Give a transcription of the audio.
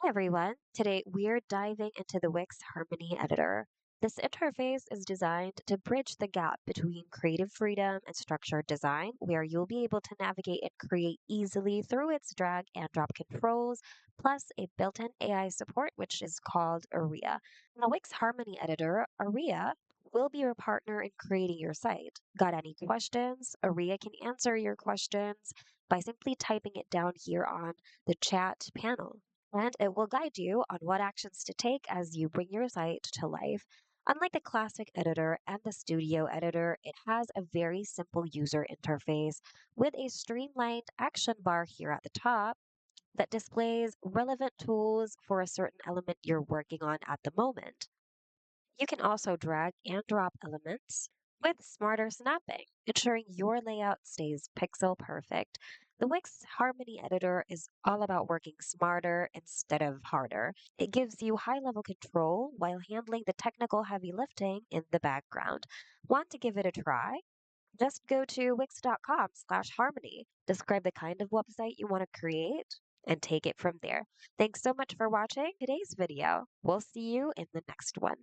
Hi everyone. Today we're diving into the Wix Harmony Editor. This interface is designed to bridge the gap between creative freedom and structured design, where you'll be able to navigate and create easily through its drag and drop controls, plus a built-in AI support, which is called Aria. The Wix Harmony Editor, Aria, will be your partner in creating your site. Got any questions? Aria can answer your questions by simply typing it down here on the chat panel, and it will guide you on what actions to take as you bring your site to life. Unlike the classic editor and the studio editor, it has a very simple user interface with a streamlined action bar here at the top that displays relevant tools for a certain element you're working on at the moment. You can also drag and drop elements with smarter snapping, ensuring your layout stays pixel perfect. The Wix Harmony Editor is all about working smarter instead of harder. It gives you high level control while handling the technical heavy lifting in the background. Want to give it a try? Just go to wix.com/harmony, describe the kind of website you want to create, and take it from there. Thanks so much for watching today's video. We'll see you in the next one.